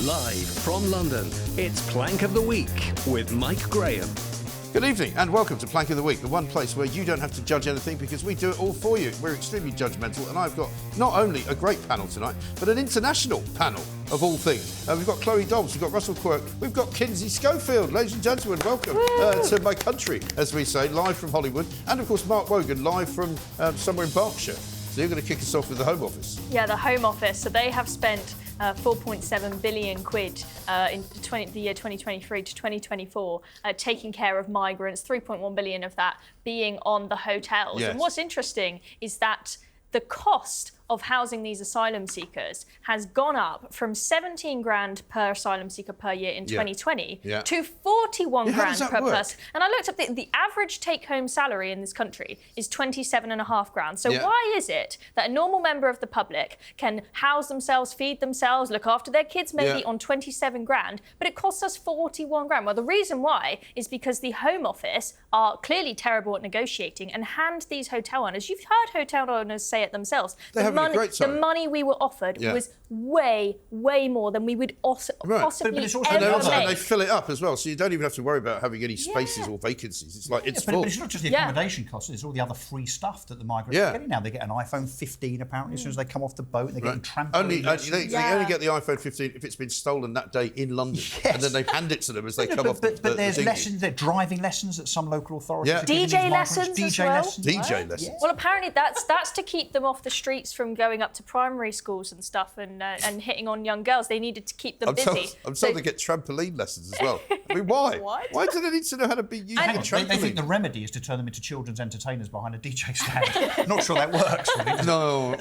Live from London, it's Plank of the Week with Mike Graham. Good evening and welcome to Plank of the Week, the one place where you don't have to judge anything because we do it all for you. We're extremely judgmental and I've got not only a great panel tonight, but an international panel of all things. We've got Chloe Dobbs, we've got Russell Quirk, we've got Kinsey Schofield. Ladies and gentlemen, welcome to my country, as we say, live from Hollywood. And of course, Mark Wogan, live from somewhere in Berkshire. So you're going to kick us off with the Home Office. Yeah, the Home Office. So they have spent 4.7 billion quid in the year 2023 to 2024 taking care of migrants, 3.1 billion of that being on the hotels. Yes. And what's interesting is that the cost of housing these asylum seekers has gone up from 17 grand per asylum seeker per year in 2020 to 41 grand per person. And I looked up the average take-home salary in this country is 27.5 grand. So why is it that a normal member of the public can house themselves, feed themselves, look after their kids maybe on 27 grand, but it costs us 41 grand? Well, the reason why is because the Home Office are clearly terrible at negotiating and hand these hotel owners, you've heard hotel owners say it themselves, the money we were offered was way, way more than we would possibly ever make. And they fill it up as well, so you don't even have to worry about having any spaces or vacancies. It's like, it's full. But it's not just the accommodation costs, it's all the other free stuff that the migrants are getting now. They get an iPhone 15 apparently as soon as they come off the boat, and they're getting trampoline lessons. They only get the iPhone 15 if it's been stolen that day in London, and then they hand it to them as they come off the But there's lessons, there's driving lessons at some local authorities. DJ lessons as well. DJ lessons. Well, apparently that's to keep them off the streets from going up to primary schools and stuff and hitting on young girls. They needed to keep them busy. I'm told they get trampoline lessons as well. I mean, why? Why do they need to know how to be using a trampoline? They think the remedy is to turn them into children's entertainers behind a DJ stand. Not sure that works, really. No.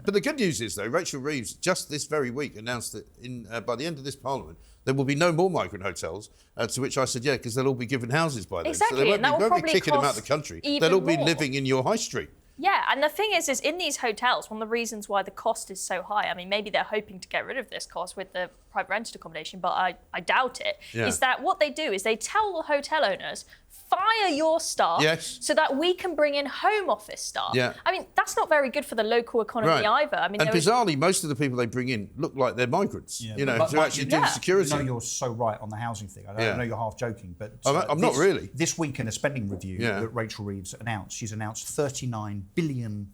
But the good news is, though, Rachel Reeves just this very week announced that by the end of this Parliament, there will be no more migrant hotels, to which I said, because they'll all be given houses by then. Exactly, so they and that will won't probably be kicking them out cost of the country. They'll all be living in your high street. Yeah, and the thing is in these hotels, one of the reasons why the cost is so high, I mean, maybe they're hoping to get rid of this cost with the private rented accommodation, but I doubt it, is that what they do is they tell the hotel owners, fire your staff so that we can bring in Home Office staff. Yeah. I mean, that's not very good for the local economy either. I mean, and bizarrely, most of the people they bring in look like they're migrants, to actually do security. I know you're so right on the housing thing. I know you're half joking, but... I'm not really. This week in a spending review that Rachel Reeves announced, she's announced £39 billion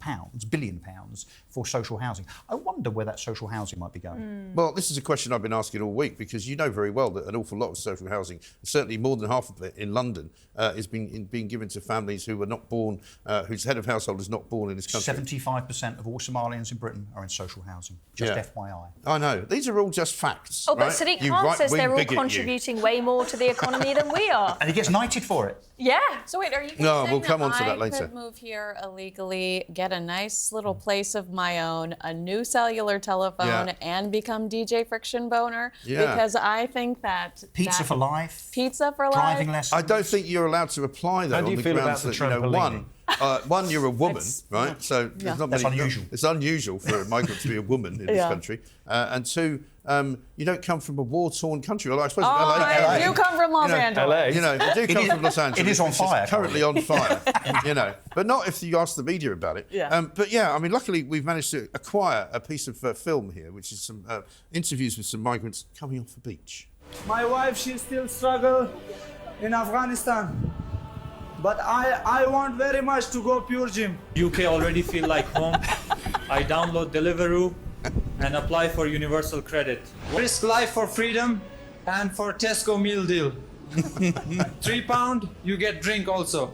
for social housing. I wonder where that social housing might be going. Well, this is a question I've been asking all week, because you know very well that an awful lot of social housing, certainly more than half of it in London, is being given to families who were not born, whose head of household is not born in this country. 75% of all Somalians in Britain are in social housing, just FYI. I know. These are all just facts. Oh, but Sadiq Khan says they're all contributing way more to the economy than we are. And he gets knighted for it. Yeah. So wait, are you No, saying we'll come on to that I later. could move here illegally, get a nice little place of my own, a new cellular telephone, and become DJ Friction Boner? Yeah. Because I think that... Pizza for life. Pizza for life. Driving lessons. I don't think you're allowed to apply that on the grounds that, one, you're a woman, right? So there's not That's many, unusual. It's unusual for a migrant to be a woman in this country. And two, you don't come from a war-torn country. Well, I suppose LA. You come from Los Angeles. You do come from Los Angeles. It is on fire. It's currently on fire, But not if you ask the media about it. But I mean, luckily we've managed to acquire a piece of film here, which is some interviews with some migrants coming off the beach. My wife, she still struggle in Afghanistan. But I want very much to go pure gym. UK already feel like home. I download Deliveroo and apply for universal credit. Risk life for freedom and for Tesco meal deal. £3, you get drink also.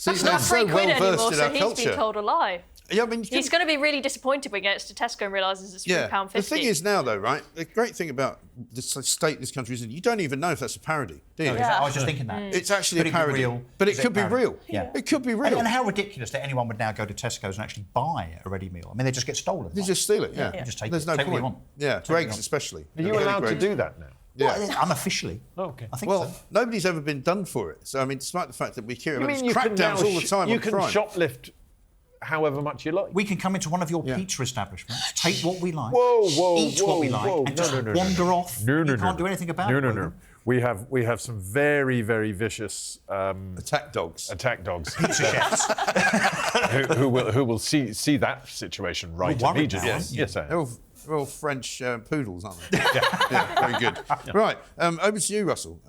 That's not £3 anymore, so he's been told a lie. Yeah, I mean, he's going to be really disappointed when he gets to Tesco and realises it's £3.50. The thing is now, though, right, the great thing about the state this country is that you don't even know if that's a parody, do you? I was just thinking that. It's actually a parody. But it could be real. Yeah. It could be real. And how ridiculous that anyone would now go to Tesco's and actually buy a ready meal. I mean, they just get stolen. They just steal it, You just take There's it. no Take point. what you want. Yeah, Greggs especially. Are you allowed to do that now? Yeah. Well, unofficially. Oh, okay. I think well, so. Nobody's ever been done for it. So, I mean, despite the fact that we hear about these you can crackdowns all the time on crime. You can shoplift however much you like. We can come into one of your pizza establishments, take what we like, Whoa, eat what we like, and just wander off. No. You can't do anything about it. No. We have some very, very vicious attack dogs. Pizza chefs. who will see that situation right immediately. Yes, They're all French poodles, aren't they? Yeah, very good. Yeah. Right, over to you, Russell.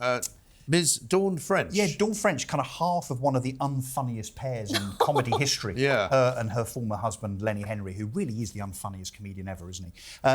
Ms. Dawn French. Yeah, Dawn French, kind of half of one of the unfunniest pairs in comedy history. Yeah. Her and her former husband, Lenny Henry, who really is the unfunniest comedian ever, isn't he?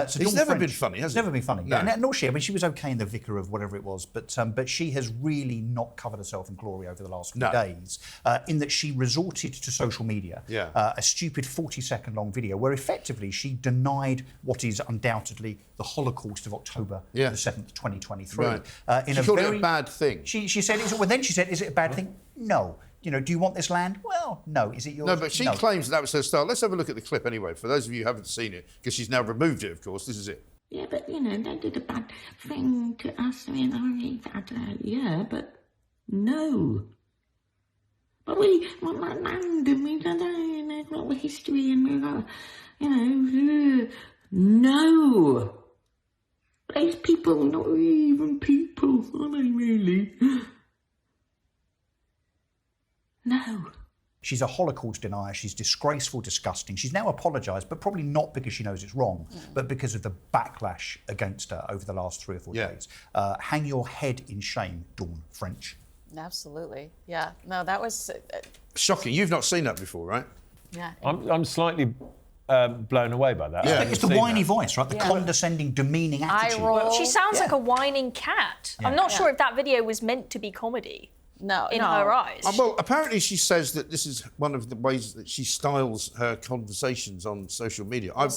So he's never been funny, has he? Never been funny. No. Yeah, nor she. I mean, she was okay in The Vicar of whatever it was, but she has really not covered herself in glory over the last few days, in that she resorted to social media, a stupid 40-second long video where effectively she denied what is undoubtedly the Holocaust of October the 7th, 2023. Right. In she called it a bad thing. She said, then she said, is it a bad thing? No. You know, do you want this land? Well, no. Is it yours? No, but she claims that was her style. Let's have a look at the clip anyway. For those of you who haven't seen it, because she's now removed it, of course. This is it. Yeah, but, you know, they did a bad thing to us. I mean, yeah, but no. But we want that land, and we've got the history, and we've got, you know, no. Those people, not even people, are they really? No. She's a Holocaust denier. She's disgraceful, disgusting. She's now apologised, but probably not because she knows it's wrong, but because of the backlash against her over the last 3 or 4 days. Hang your head in shame, Dawn French. Absolutely. Yeah. No, that was... shocking. You've not seen that before, right? Yeah. I'm slightly... blown away by that. Yeah, it's the whiny voice, right? The condescending, demeaning attitude. Eye roll. She sounds like a whining cat. I'm not sure if that video was meant to be comedy. No, in her eyes. Well, apparently she says that this is one of the ways that she styles her conversations on social media. I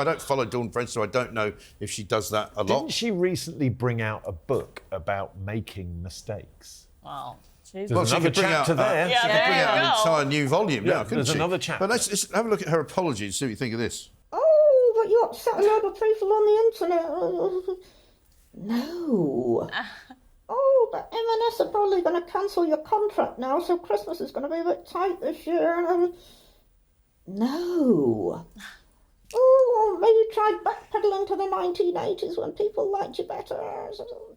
don't follow Dawn French, so I don't know if she does that a lot. Didn't she recently bring out a book about making mistakes? Wow. Well, she could bring out an entire new volume now, couldn't she? There's another chapter. But let's have a look at her apology and see what you think of this. Oh, but you upset a load of people on the internet. No. Oh, but M&S are probably going to cancel your contract now, so Christmas is going to be a bit tight this year. No. Oh, maybe you tried backpedaling to the 1980s when people liked you better.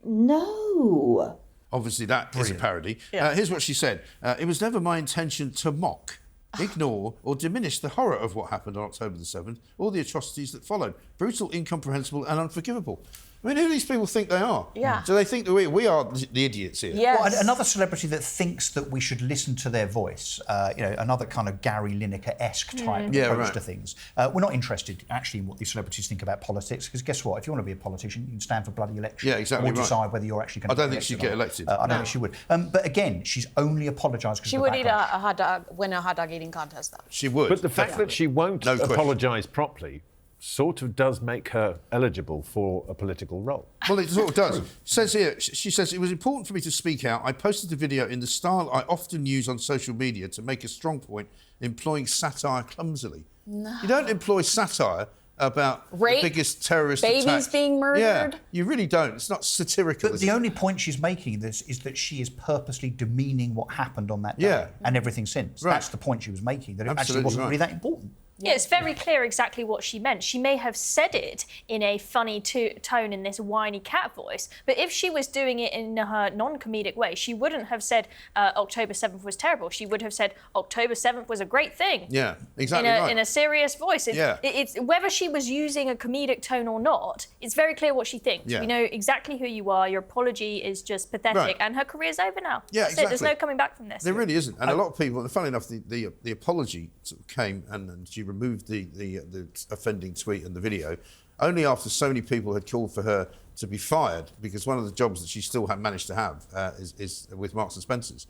No. Obviously, that is a parody. Here's what she said. It was never my intention to mock, ignore or diminish the horror of what happened on October the 7th or the atrocities that followed. Brutal, incomprehensible and unforgivable. I mean, who do these people think they are? Yeah. Do they think that we are the idiots here? Yes. Well, another celebrity that thinks that we should listen to their voice, another kind of Gary Lineker-esque type approach to things. We're not interested, actually, in what these celebrities think about politics, because guess what? If you want to be a politician, you can stand for bloody election. Yeah, exactly. Or decide whether you're actually going to I don't think she'd get elected. I don't think she would. But again, she's only apologised because she would eat a hot dog, win a hot dog eating contest, though. She would. But the fact that she won't apologise properly sort of does make her eligible for a political role. Well, it sort of does. It says here, she says, it was important for me to speak out. I posted the video in the style I often use on social media to make a strong point, employing satire clumsily. No. You don't employ satire about rape, the biggest terrorist babies attack. being murdered. Yeah, you really don't. It's not satirical. But the only point she's making in this is that she is purposely demeaning what happened on that day and everything since. Right. That's the point she was making, that it Absolutely actually wasn't really that important. Yeah, it's very clear exactly what she meant. She may have said it in a funny tone in this whiny cat voice, but if she was doing it in her non-comedic way, she wouldn't have said October 7th was terrible. She would have said October 7th was a great thing. Yeah, exactly in a serious voice. It's whether she was using a comedic tone or not, it's very clear what she thinks. Yeah. We know exactly who you are. Your apology is just pathetic, and her career's over now. Yeah, That's exactly. it. There's no coming back from this. There really isn't. And a lot of people, and funnily enough, the apology sort of came and she removed the offending tweet and the video only after so many people had called for her to be fired, because one of the jobs that she still had managed to have is with Marks and Spencer's.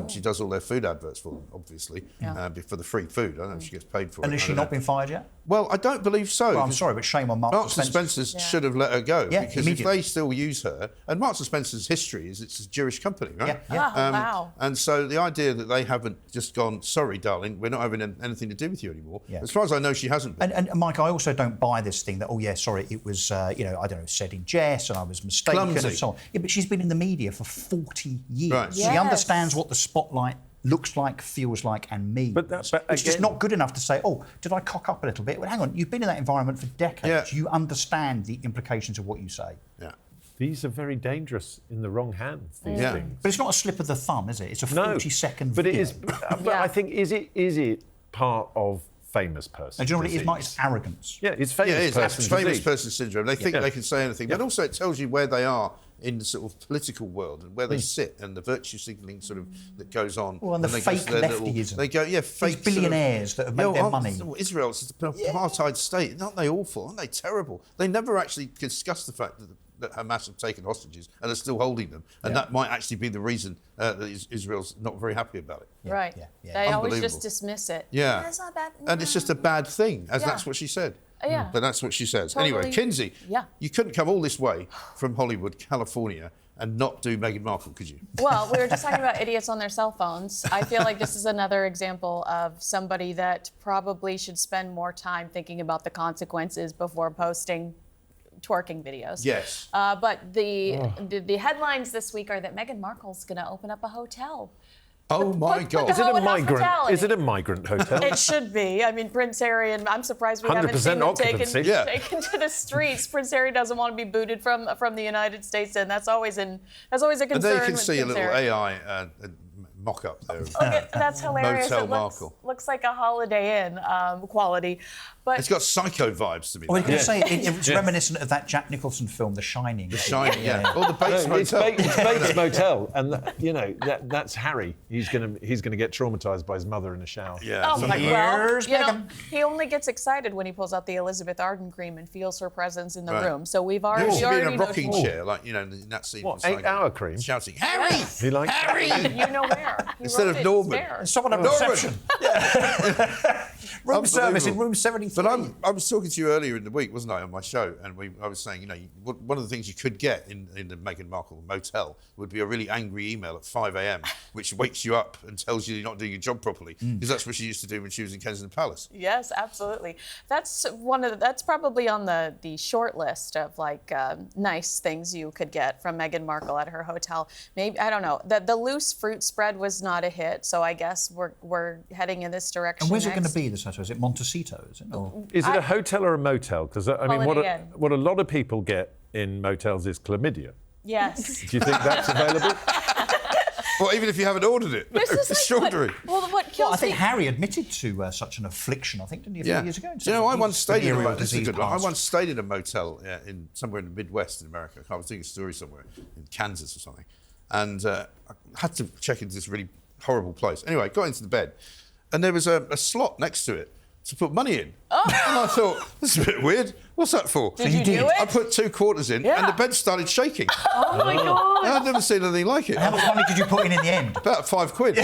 She does all their food adverts for them, obviously, for the free food. I don't know if she gets paid for it. And has she not been fired yet? Well, I don't believe so. Well, I'm sorry, but shame on Marks and Spencer's should have let her go, because if they still use her, and Marks and Spencer's history is it's a Jewish company, right? Wow. And so the idea that they haven't just gone, sorry, darling, we're not having anything to do with you anymore. Yeah. As far as I know, she hasn't been. And Mike, I also don't buy this thing that, sorry, it was, I don't know, said in jest and I was mistaken Clumsy. and so on. Yeah, but she's been in the media for 40 years. Right. She understands what the spotlight looks like, feels like, and means. It's just not good enough to say, did I cock up a little bit? Well, hang on, you've been in that environment for decades. Yeah. You understand the implications of what you say. Yeah. these are very dangerous in the wrong hands, these things. But it's not a slip of the thumb, is it? It's a 40-second video. But it is. But I think, is it part of famous person? And do you know what it is, Mike? It's arrogance. Yeah, it's famous person it's famous person syndrome. They think they can say anything. But also it tells you where they are in the sort of political world and where they sit and the virtue signalling sort of that goes on. Well, and the fake leftyism. They go, fake these billionaires that have made their money. Israel's an apartheid state. Aren't they awful? Aren't they terrible? They never actually discuss the fact that Hamas have taken hostages and are still holding them. And that might actually be the reason that Israel's not very happy about it. Yeah. Right. Yeah. They always just dismiss it. Yeah. That's not bad. And it's just a bad thing, as that's what she said. Yeah. But that's what she says. Totally. Anyway, Kinsey, you couldn't come all this way from Hollywood, California, and not do Meghan Markle, could you? Well, we were just talking about idiots on their cell phones. I feel like this is another example of somebody that probably should spend more time thinking about the consequences before posting twerking videos. Yes. But the headlines this week are that Meghan Markle's going to open up a hotel. Oh my God! Is it a migrant? Is it a migrant hotel? It should be. I mean, Prince Harry, and I'm surprised we haven't seen him taken to the streets. Prince Harry doesn't want to be booted from the United States, and that's always a concern. And there you can see a little AI mock-up there. Okay, that's hilarious. Motel It looks like a Holiday Inn quality. But it's got Psycho vibes to me. Well, you can say it's reminiscent of that Jack Nicholson film, The Shining. The Shining, Or the Bates Motel. It's Bates Motel, and that's Harry. He's gonna get traumatised by his mother in a shower. Yeah. Oh my God! He only gets excited when he pulls out the Elizabeth Arden cream and feels her presence in the room. So we've already. He should be in a rocking chair, like in that scene. What, 8-hour cream? Shouting, Harry! He like Harry! You know where? Instead of Norman. Someone at reception. Room service in room 73. But I was talking to you earlier in the week, wasn't I, on my show? And I was saying, one of the things you could get in the Meghan Markle motel would be a really angry email at 5 a.m, which wakes you up and tells you you're not doing your job properly. Because that's what she used to do when she was in Kensington Palace. Yes, absolutely. That's that's probably on the short list of nice things you could get from Meghan Markle at her hotel. Maybe, I don't know. The loose fruit spread was not a hit, so I guess we're heading in this direction. And where's it going to be, this hotel? Is it Montecito? Is it a hotel or a motel? Because I mean, what a lot of people get in motels is chlamydia. Yes. Do you think that's available? Well, even if you haven't ordered it, it's extraordinary. What kills I think Harry admitted to such an affliction, I think, didn't he, a few years ago? I once stayed in I once stayed in a motel somewhere in the Midwest in America. I was doing a story somewhere in Kansas or something. And I had to check into this really horrible place. Anyway, got into the bed, and there was a slot next to it to put money in. Oh. And I thought, this is a bit weird. What's that for? Did you do it? I put 2 quarters in, and the bed started shaking. Oh my God. I've never seen anything like it. How much money did you put in the end? About £5.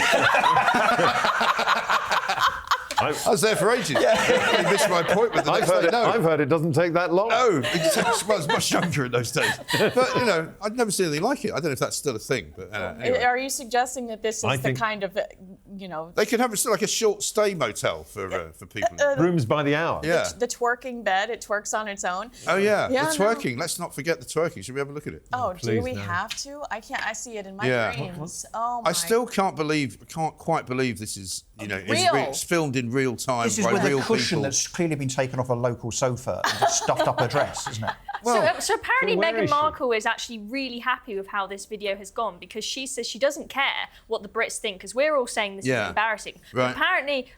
I was there for ages. I missed my appointment the next day. I've heard it doesn't take that long. No, I was much younger in those days. But, I'd never seen anything like it. I don't know if that's still a thing. But anyway. Are you suggesting that this is the kind of, They could have like a short stay motel for people. Rooms by the hour. Yeah. The twerking bed, it twerks on its own. Oh, yeah. The twerking. Let's not forget the twerking. Should we have a look at it? Oh, do we have to? I can't. I see it in my dreams. Oh, my. I still can't quite believe this is, it's filmed in real time. This is by with real a cushion people. that's clearly been taken off a local sofa and just stuffed up her dress, isn't it? So apparently Meghan Markle is actually really happy with how this video has gone, because she says she doesn't care what the Brits think, because we're all saying this is embarrassing. Right. But apparently,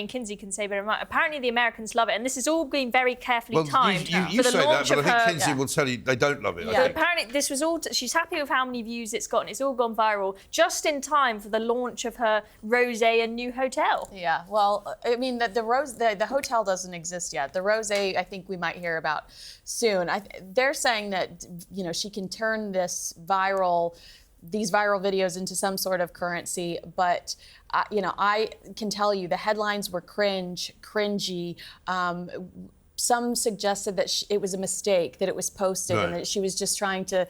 Kinsey can say better than mine, apparently the Americans love it, and this is all being very carefully timed you for the say launch that, but of I think her... Kinsey will tell you they don't love it. So apparently this was all... she's happy with how many views it's gotten. It's all gone viral just in time for the launch of her Rosé and new hotel. Yeah, well, I mean, the hotel doesn't exist yet. The Rosé, I think we might hear about soon. They're saying that, she can turn these viral videos into some sort of currency, but I can tell you the headlines were cringy. Some suggested that it was a mistake, that it was posted, and that she was just trying to...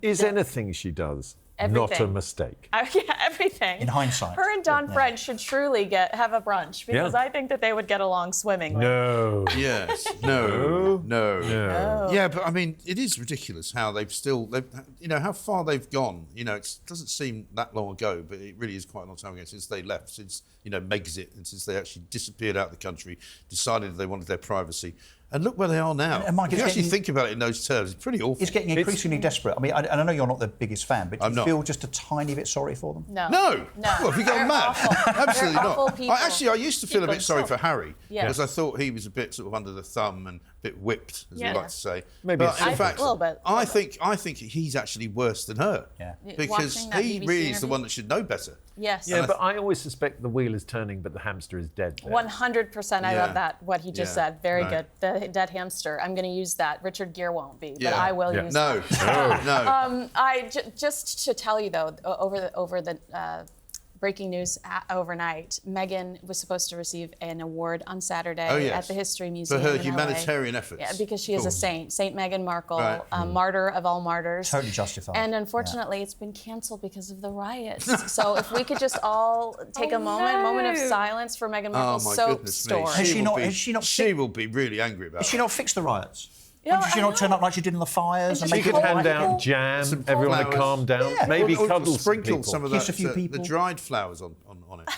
Is anything she does not a mistake? Everything. In hindsight. Her and Don French should truly have a brunch, because I think that they would get along swimmingly. No. Yes. No. Yeah, but I mean, it is ridiculous how how far they've gone. It doesn't seem that long ago, but it really is quite a long time ago since they left, since, Megxit, and since they actually disappeared out of the country, decided they wanted their privacy. And look where they are now. And Mike, if you actually think about it in those terms, it's pretty awful. It's getting increasingly desperate. I mean, and I know you're not the biggest fan, but do you feel just a tiny bit sorry for them? No. No. Well, have you gone mad? Absolutely not. I used to feel a bit sorry for Harry because I thought he was a bit sort of under the thumb and a bit whipped, as we like to say. Maybe. But in fact, a little bit. I think he's actually worse than her. Yeah. Because he really is the one that should know better. Yes. Yeah, but I always suspect the wheel is turning, but the hamster is dead. 100%. I love that. What he just said. Very good. The dead hamster. I'm going to use that. Richard Gere won't be, but I will use that. No. Just to tell you though, over the breaking news overnight, Meghan was supposed to receive an award on Saturday at the History Museum for her in humanitarian LA. efforts. Yeah, because she is a saint, Saint Meghan Markle, martyr of all martyrs. Totally justified. And unfortunately, it's been cancelled because of the riots. So if we could just all take a moment of silence for Meghan Markle's soap store. She will be really angry about it. Has she not fixed the riots? Did she not turn up like she did in the fires? She could hand out jam, everyone would calm down, maybe cuddle sprinkle some of the dried flowers on it.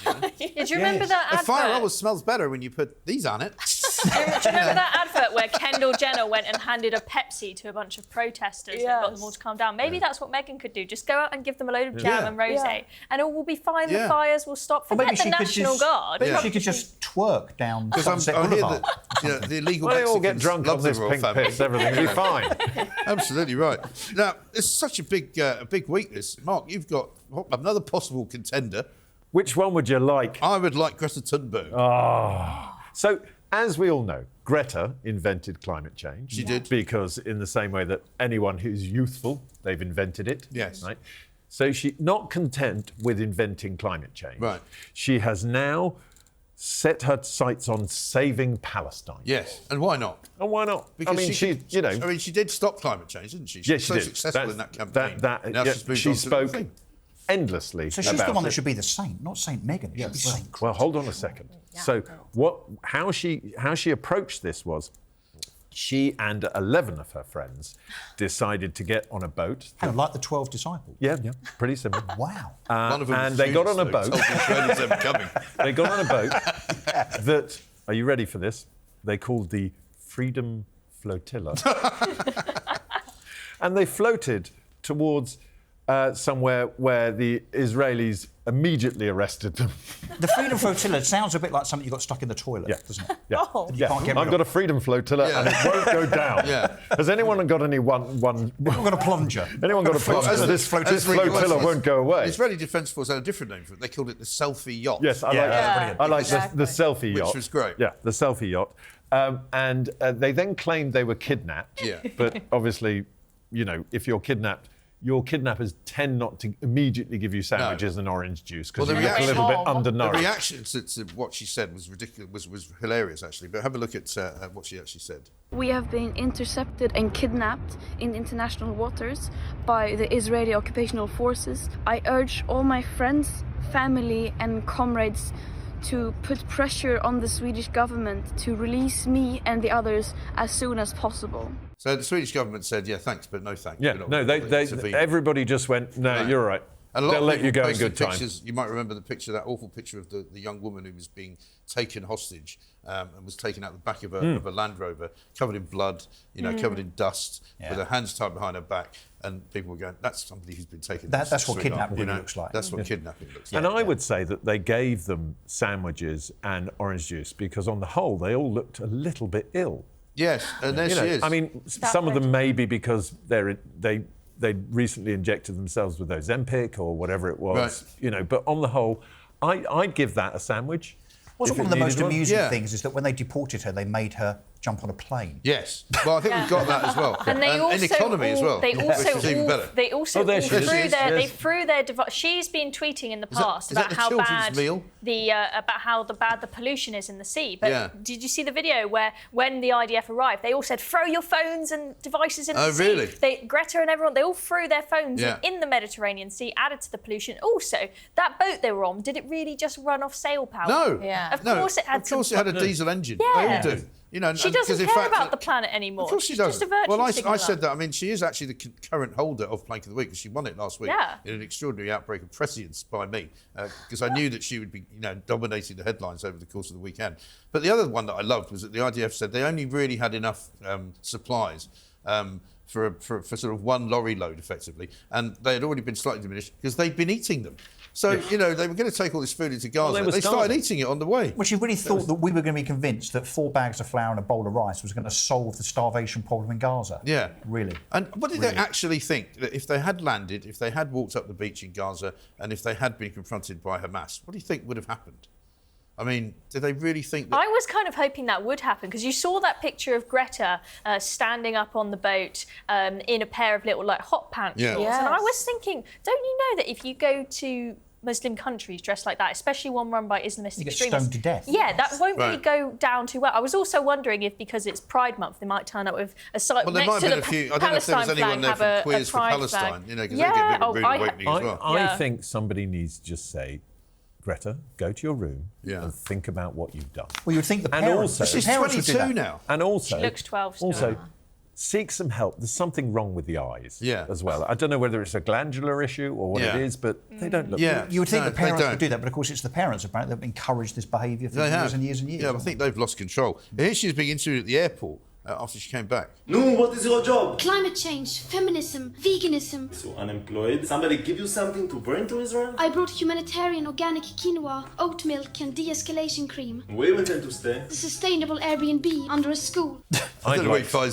You know? Did you remember that advert? The fire always smells better when you put these on it. Do you remember that advert where Kendall Jenner went and handed a Pepsi to a bunch of protesters and got them all to calm down? Maybe that's what Meghan could do. Just go out and give them a load of jam and rosé, and all will be fine. The fires will stop. Forget the National Guard. Maybe she could just twerk down Sunset Boulevard. The illegal Mexicans all get drunk on this pink piss, everything will be fine. Absolutely right. Now, it's such a big weakness. Mark, you've got another possible contender. Which one would you like? I would like Greta Thunberg. So, as we all know, Greta invented climate change. She did. Because in the same way that anyone who's youthful, they've invented it. Yes. Right? So she's not content with inventing climate change. Right. She has now set her sights on saving Palestine. Yes, and why not? And why not? Because she did stop climate change, didn't she? Yes, she did. Successful in that campaign. Now she spoke endlessly. So she's the one that should be the saint, not Saint Meghan. It should be Saint. Well, hold on a second. Yeah. So how she approached this was, she and 11 of her friends decided to get on a boat. Like the 12 disciples. Yeah, pretty similar. Wow. One of them and they got on a boat. They got on a boat that, are you ready for this? They called the Freedom Flotilla. And they floated towards somewhere where the Israelis immediately arrested them. The Freedom Flotilla sounds a bit like something you got stuck in the toilet, doesn't it? Yeah. I've got a Freedom Flotilla and it won't go down. Has anyone got any one? Anyone got a plunger? Anyone got a plunger? This flotilla won't go away. The Israeli Defence Force had a different name for it. They called it the selfie yacht. Yes, I like the selfie yacht. Which was great. Yeah, the selfie yacht. And they then claimed they were kidnapped. Yeah. But obviously, if you're kidnapped, your kidnappers tend not to immediately give you sandwiches and orange juice because you look a little bit undernourished. The reaction to what she said was ridiculous, was hilarious actually. But have a look at what she actually said. We have been intercepted and kidnapped in international waters by the Israeli occupational forces. I urge all my friends, family and comrades to put pressure on the Swedish government to release me and the others as soon as possible. So the Swedish government said, yeah, thanks, but no thanks. Yeah, no, everybody just went, no, you're right. They'll let you go in good time. You might remember that awful picture of the young woman who was being taken hostage and was taken out the back of a Land Rover, covered in blood, covered in dust, with her hands tied behind her back. And people were going, that's somebody who's been taken. That's what kidnapping looks like. That's what kidnapping looks like. And I would say that they gave them sandwiches and orange juice because on the whole, they all looked a little bit ill. Yes, and there she is. I mean, some of them maybe because they recently injected themselves with Ozempic or whatever it was, But on the whole, I'd give that a sandwich. Wasn't one of the most amusing things is that when they deported her, they made her jump on a plane. Yes. Well, I think we've got that as well. And they also in economy as well. They also threw their device. She's been tweeting in the past about how bad the pollution is in the sea. But did you see the video where when the IDF arrived, they all said throw your phones and devices into the sea. Really? Greta and everyone, they all threw their phones in the Mediterranean Sea, added to the pollution. Also, that boat they were on, did it really just run off sail power? No. Of course it had. Of course it had a diesel engine. Yeah. They all do. You know, she doesn't care about the planet anymore. Of course she doesn't. Just a virtue well, I said that. I mean, she is actually the current holder of Plank of the Week because she won it last week in an extraordinary outbreak of prescience by me because I knew that she would be, dominating the headlines over the course of the weekend. But the other one that I loved was that the IDF said they only really had enough supplies for sort of one lorry load, effectively, and they had already been slightly diminished because they'd been eating them. So, they were going to take all this food into Gaza. Well, they started eating it on the way. Well, she really thought that we were going to be convinced that 4 bags of flour and a bowl of rice was going to solve the starvation problem in Gaza. Yeah. Really. And what did they actually think? That if they had landed, if they had walked up the beach in Gaza, and if they had been confronted by Hamas, what do you think would have happened? I mean, did they really think that... I was kind of hoping that would happen, because you saw that picture of Greta standing up on the boat in a pair of little, hot pants shorts. Yes. And I was thinking, don't you know that if you go to Muslim countries dressed like that, especially one run by Islamist extremists... You get stoned to death. Yeah, that won't really go down too well. I was also wondering if, because it's Pride Month, they might turn up with a sign next to the Palestine flag, I don't know if there was anyone there from Queers for Palestine, because they get a bit rude awakening as well. I think somebody needs to just say, Greta, go to your room and think about what you've done. Well, you'd think the parents... She's 22 now. And also... She looks 12 still. Also, seek some help. There's something wrong with the eyes as well. I don't know whether it's a glandular issue or what it is, but they don't look good. You would think the parents would do that, but of course it's the parents, apparently, that have encouraged this behaviour for years and years and years. Yeah, I think they've lost control. Here she's being interviewed at the airport after she came back. No, what is your job? Climate change, feminism, veganism. So unemployed? Somebody give you something to bring to Israel? I brought humanitarian organic quinoa, oat milk and de-escalation cream. Where we intend to stay? The sustainable Airbnb under a school. I'd like some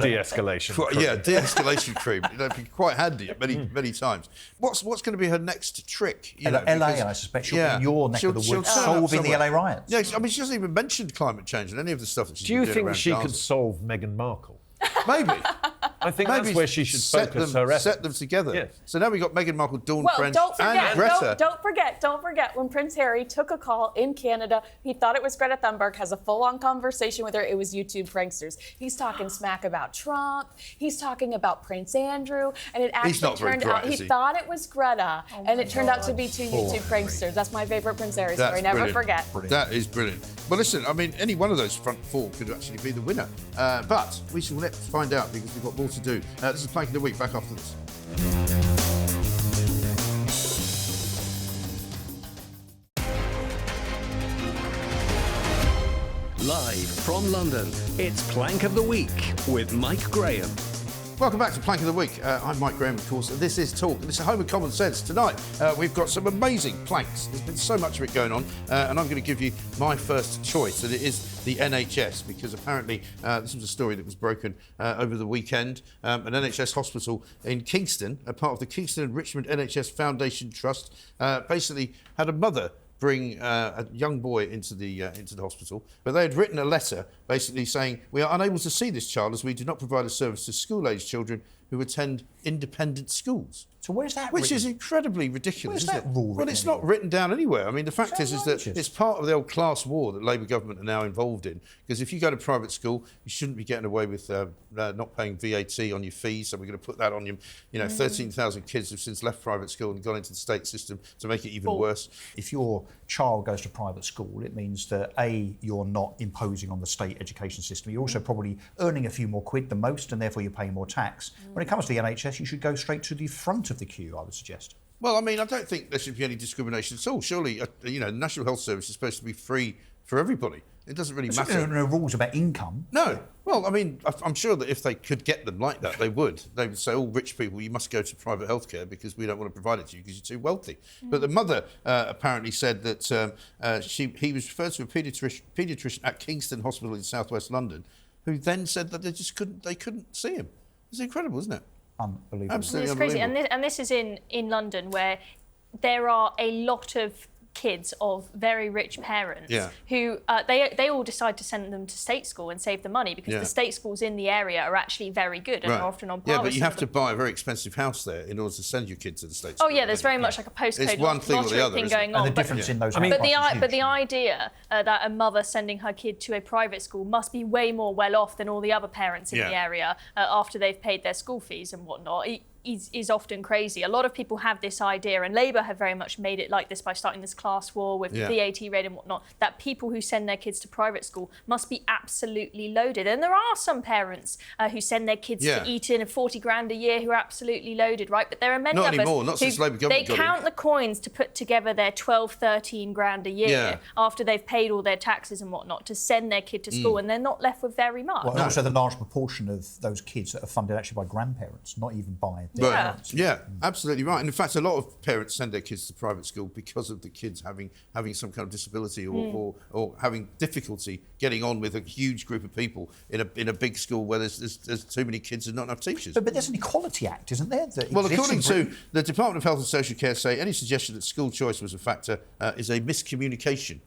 de-escalation cream. Yeah, de-escalation cream. It'd be quite handy many times. What's going to be her next trick? LA, I suspect she'll be in your neck of the woods solving the LA riots. Yeah, I mean, she hasn't even mentioned climate change and any of the stuff that she's doing around Gaza. Do you think she could solve Meghan Markle? Maybe. I think that's where she should focus her efforts. Set them together. Yes. So now we've got Meghan Markle, Dawn French, and Greta. Don't forget, when Prince Harry took a call in Canada, he thought it was Greta Thunberg, has a full-on conversation with her. It was YouTube pranksters. He's talking smack about Trump. He's talking about Prince Andrew. And it actually turned out he thought it was Greta. And it turned out to be two YouTube pranksters. That's my favorite Prince Harry story. Never forget. That is brilliant. Well, listen, I mean, any one of those front 4 could actually be the winner. But we shall let's find out because we've got more to do. This is Plank of the Week. Back after this. Live from London, it's Plank of the Week with Mike Graham. Welcome back to Plank of the Week. I'm Mike Graham, of course. This is Talk. This is Home of Common Sense. Tonight, we've got some amazing planks. There's been so much of it going on, and I'm going to give you my first choice, and it is the NHS, because apparently this was a story that was broken over the weekend. An NHS hospital in Kingston, a part of the Kingston and Richmond NHS Foundation Trust, basically had a mother bring a young boy into the hospital, but they had written a letter basically saying, we are unable to see this child as we do not provide a service to school-aged children who attend independent schools. So where's that Which written? is incredibly ridiculous, Where's isn't that it? rule Well, it's not written down anywhere. I mean, the fact is that it's part of the old class war that Labour government are now involved in. Because if you go to private school, you shouldn't be getting away with not paying VAT on your fees. So we're going to put that on you. 13,000 kids have since left private school and gone into the state system to make it even worse. If your child goes to private school, it means that A, you're not imposing on the state education system. You're also probably earning a few more quid than most, and therefore you're paying more tax. When it comes to the NHS, you should go straight to the front of the queue, I would suggest. Well, I mean, I don't think there should be any discrimination at all. Surely, the National Health Service is supposed to be free for everybody. It doesn't really matter. There are no rules about income. No. Well, I mean, I'm sure that if they could get them like that, they would. They would say, all rich people, you must go to private healthcare because we don't want to provide it to you because you're too wealthy. But the mother apparently said that he was referred to a paediatrician at Kingston Hospital in southwest London, who then said that they couldn't see him. It's incredible, isn't it? Unbelievable. Absolutely it's crazy. unbelievable. And this is in London, where there are a lot of kids of very rich parents who they all decide to send them to state school and save the money because the state schools in the area are actually very good and are often on par. Yeah, but you have to buy a very expensive house there in order to send your kids to the state school. Oh yeah, there's very much like a postcode lottery thing going on. And the difference in those but the idea that a mother sending her kid to a private school must be way more well off than all the other parents in the area after they've paid their school fees and whatnot. is often crazy. A lot of people have this idea, and Labour have very much made it like this by starting this class war with the VAT rate and whatnot, that people who send their kids to private school must be absolutely loaded. And there are some parents who send their kids to Eton at 40 grand a year who are absolutely loaded, right? But there are many not of anymore, us not since Labour government they count the coins to put together their 12, 13 grand a year after they've paid all their taxes and whatnot to send their kid to school, and they're not left with very much. Well, and also the large proportion of those kids that are funded actually by grandparents, not even by their parents. Yeah, absolutely right. And in fact, a lot of parents send their kids to private school because of the kids having some kind of disability or having difficulty getting on with a huge group of people in a big school where there's too many kids and not enough teachers. But there's an Equality Act, isn't there? Well, according to the Department of Health and Social Care, say any suggestion that school choice was a factor is a miscommunication.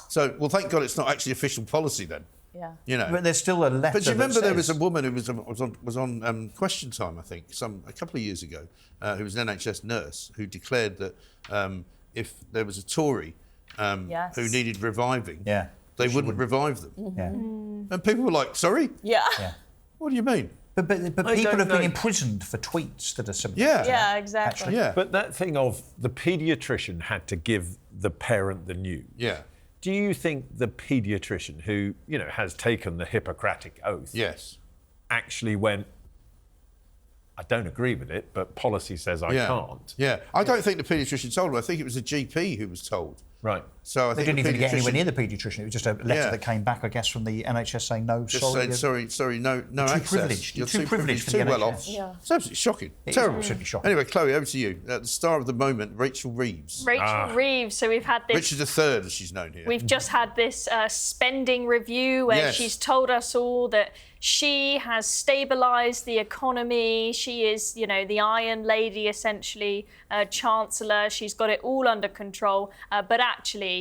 So, well, thank God it's not actually official policy then. Yeah. You know. But there's still a letter. But do you remember there was a woman who was on Question Time, I think, a couple of years ago, who was an NHS nurse who declared that if there was a Tory who needed reviving, they wouldn't revive them. And people were like, "Sorry? Yeah. What do you mean?" But people have been imprisoned for tweets that are similar. Yeah, exactly. Actually, yeah. But that thing of the paediatrician had to give the parent the news. Yeah. Do you think the paediatrician who, has taken the Hippocratic oath actually went, I don't agree with it, but policy says I can't? Yeah. I don't think the paediatrician told her. I think it was a GP who was told. Right. So I They think didn't even get anywhere near the paediatrician. It was just a letter that came back, I guess, from the NHS saying no, sorry, no access. You're too privileged for too the well NHS. off. It's absolutely shocking. Terrible. Absolutely shocking. Anyway, Chloe, over to you. The star of the moment, Rachel Reeves. Rachel Reeves. So we've had this. Richard III, as she's known here. We've just had this spending review where she's told us all that she has stabilised the economy. She is, the Iron Lady, essentially, Chancellor. She's got it all under control. But actually,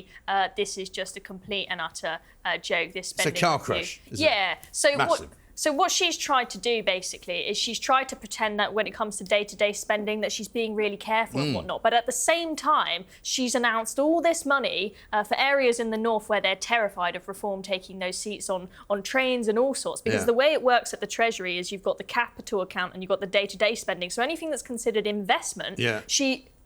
this is just a complete and utter joke, this spending It's a car review. crash, isn't it? So what she's tried to do, basically, is she's tried to pretend that when it comes to day-to-day spending that she's being really careful and whatnot. But at the same time, she's announced all this money for areas in the north where they're terrified of reform taking those seats on trains and all sorts. Because the way it works at the Treasury is you've got the capital account and you've got the day-to-day spending. So anything that's considered investment,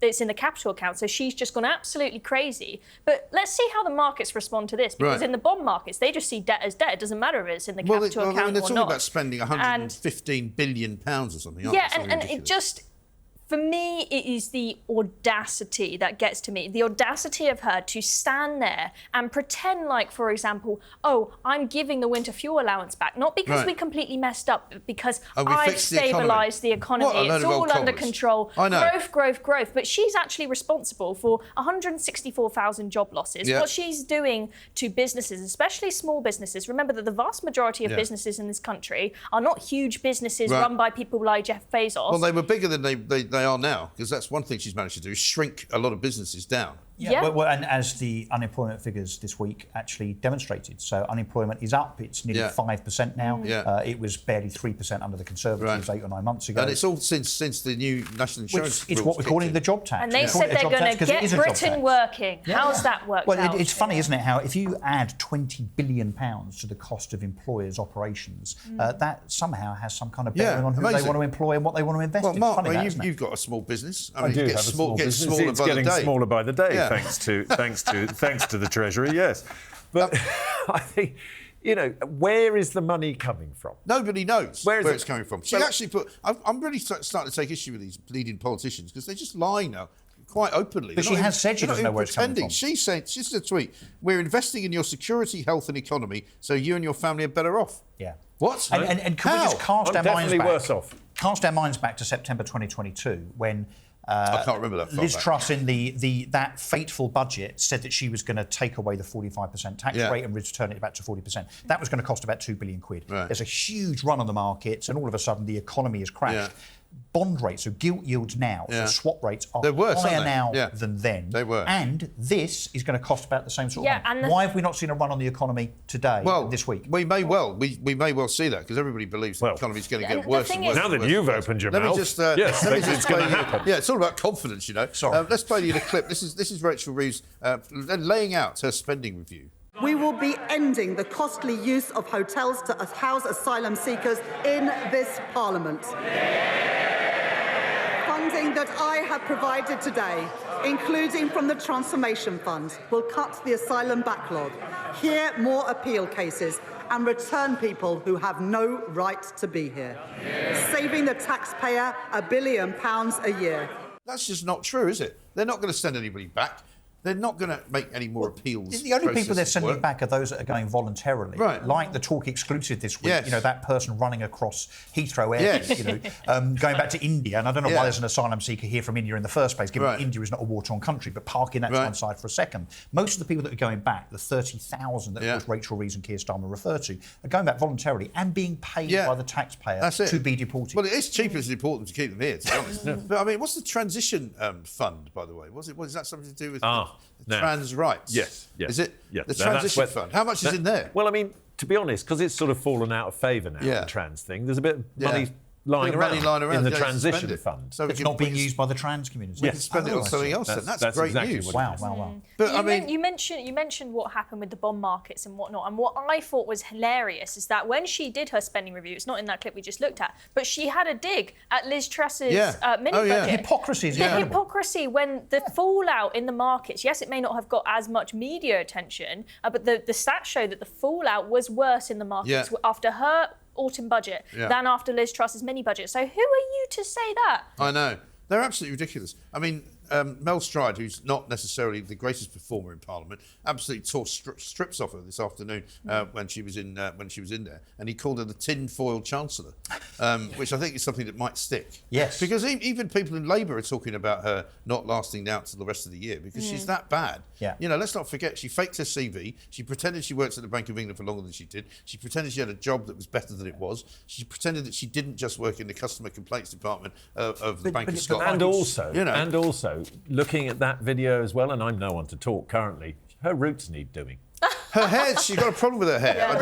it's in the capital account, so she's just gone absolutely crazy. But let's see how the markets respond to this, because in the bond markets, they just see debt as debt. It doesn't matter if it's in the capital account or not. They're talking about spending £115 billion or something, aren't they? And it just... For me, it is the audacity that gets to me. The audacity of her to stand there and pretend like, for example, I'm giving the winter fuel allowance back. Not because we completely messed up, but because I've stabilised the economy. It's all under control. I know. Growth. But she's actually responsible for 164,000 job losses. What she's doing to businesses, especially small businesses. Remember that the vast majority of businesses in this country are not huge businesses run by people like Jeff Bezos. Well, they were bigger than they are now, because that's one thing she's managed to do, is shrink a lot of businesses down. Well, and as the unemployment figures this week actually demonstrated, so unemployment is up. It's nearly 5% now. It was barely 3% under the Conservatives 8 or 9 months ago. And it's all since the new national insurance. It's what we're calling the job tax. And they said they're going to get Britain working. How's that worked out? It's funny, isn't it, how if you add £20 billion to the cost of employers' operations, that somehow has some kind of bearing on who they want to employ and what they want to invest in. Mark, you've got a small business. I do have a small business. It's getting smaller by the day. Thanks to the Treasury, yes. But I think, where is the money coming from? Nobody knows where it's coming from. She actually I'm really starting to take issue with these leading politicians because they just lie now quite openly. But she has said she doesn't know where it's coming from. She said, she said a tweet, "We're investing in your security, health and economy so you and your family are better off." Yeah. What? And can we just cast our minds back? Worse off. Cast our minds back to September 2022 when I can't remember that. Liz Truss in that fateful budget said that she was going to take away the 45% tax rate and return it back to 40%. That was going to cost about £2 billion. Right. There's a huge run on the markets, and all of a sudden the economy has crashed. Yeah. Bond rates, so gilt yields now, so swap rates are higher now than then. They were. And this is going to cost about the same sort of money. Why have we not seen a run on the economy today, this week? We may well see that, because everybody believes the economy is going to get worse and worse. Now that you've opened your mouth, it's going to happen. Yeah, it's all about confidence, Sorry. Let's play you the clip. This is Rachel Reeves laying out her spending review. We will be ending the costly use of hotels to house asylum seekers in this Parliament. funding that I have provided today, including from the Transformation Fund, will cut the asylum backlog, hear more appeal cases and return people who have no right to be here, saving the taxpayer £1 billion a year. That's just not true, is it? They're not going to send anybody back. They're not going to make any more appeals. The only people they're sending back are those that are going voluntarily. Right. Like the Talk exclusive this week, Yes. you know, that person running across Heathrow Airport, Yes. you know, going back to India. And I don't know why there's an asylum seeker here from India in the first place, given India is not a war-torn country, but parking that to one side for a second. Most of the people that are going back, the 30,000 that of course Rachel Reeves and Keir Starmer refer to, are going back voluntarily and being paid by the taxpayer to be deported. Well, it is cheaper to deport them to keep them here, to be honest. But I mean, what's the transition fund, by the way? Was that something to do with trans rights? Yes. Is it yes. the transition fund? How much is in there? Well, I mean, to be honest, because it's sort of fallen out of favour now, the trans thing, there's a bit of money lying around in the transition fund. So it's not being used by the trans community. We can spend it on something else, and that's great exactly news. Wow. But you mentioned what happened with the bond markets and whatnot, and what I thought was hilarious is that when she did her spending review, it's not in that clip we just looked at, but she had a dig at Liz Truss's mini budget. Hypocrisy is incredible. Hypocrisy when the fallout in the markets. Yes, it may not have got as much media attention, but the stats show that the fallout was worse in the markets after her autumn budget than after Liz Truss's mini budget. So who are you to say that? I know. They're absolutely ridiculous. I mean, Mel Stride, who's not necessarily the greatest performer in Parliament, absolutely tore strips off her this afternoon when she was in there, and he called her the tin-foil chancellor, which I think is something that might stick. Yes, because even people in Labour are talking about her not lasting out till the rest of the year because she's that bad. Yeah. You know, let's not forget she faked her CV. She pretended she worked at the Bank of England for longer than she did. She pretended she had a job that was better than it was. She pretended that she didn't just work in the customer complaints department of the Bank of Scotland. And also, looking at that video as well, and I'm no one to talk currently, her roots need doing. Her hair, she's got a problem with her hair. Yeah, I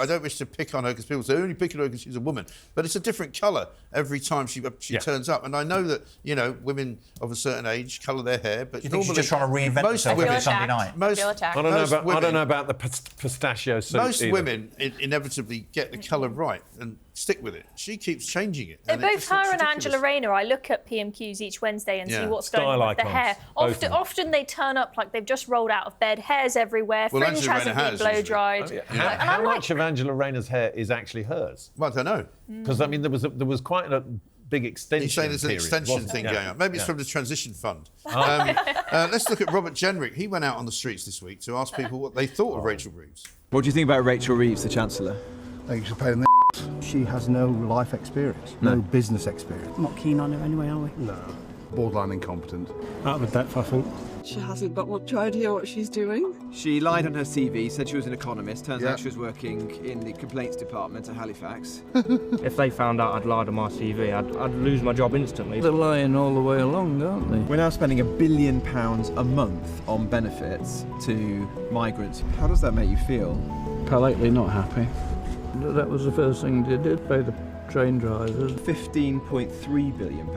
don't wish to pick on her because people say only picking her because she's a woman. But it's a different colour every time she turns up. And I know that, you know, women of a certain age colour their hair, but you think she's just trying to reinvent herself every Sunday night? I don't know about the pistachio suit. Most either. women inevitably get the colour right and stick with it. She keeps changing it. And both her and Angela Rayner, I look at PMQs each Wednesday and see what's going on with the hair. Often they turn up like they've just rolled out of bed, hair's everywhere, fringe hasn't been blow dried. How much of Angela Rayner's hair is actually hers? Well, I don't know. Because I mean, there was quite a big extension. He's saying there's an extension thing going on. Maybe it's from the transition fund. Let's look at Robert Jenrick. He went out on the streets this week to ask people what they thought of Rachel Reeves. What do you think about Rachel Reeves, the Chancellor? I think she's paying the She has no life experience, no business experience. I'm not keen on her anyway, are we? No. Borderline incompetent. Out of a depth, I think. She hasn't got much idea what she's doing. She lied on her CV, said she was an economist. Turns out she was working in the complaints department at Halifax. If they found out I'd lied on my CV, I'd lose my job instantly. They're lying all the way along, aren't they? We're now spending £1 billion a month on benefits to migrants. How does that make you feel? Politely not happy. That was the first thing they did, pay the train drivers. £15.3 billion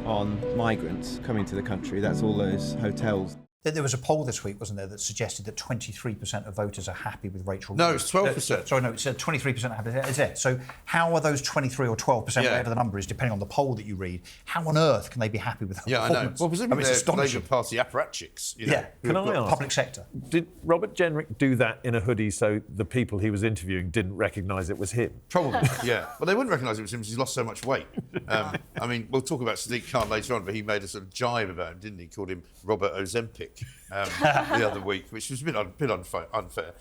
on migrants coming to the country. That's all those hotels. There was a poll this week, wasn't there, that suggested that 23% of voters are happy with Rachel Reeves. No, it's 12%. Sorry, no, it's 23% happy. Is it? So how are those 23 or 12%, whatever the number is, depending on the poll that you read, how on earth can they be happy with her performance? I know. Well, presumably it's they're astonishing. Labour Party apparatchiks. You know, yeah, can I ask? Public sector. Did Robert Jenrick do that in a hoodie so the people he was interviewing didn't recognise it was him? Probably, yeah. Well, they wouldn't recognise it was him because he's lost so much weight. I mean, we'll talk about Sadiq Khan later on, but he made a sort of jibe about him, didn't he? Called him Robert Ozempic. The other week, which was a bit unfair.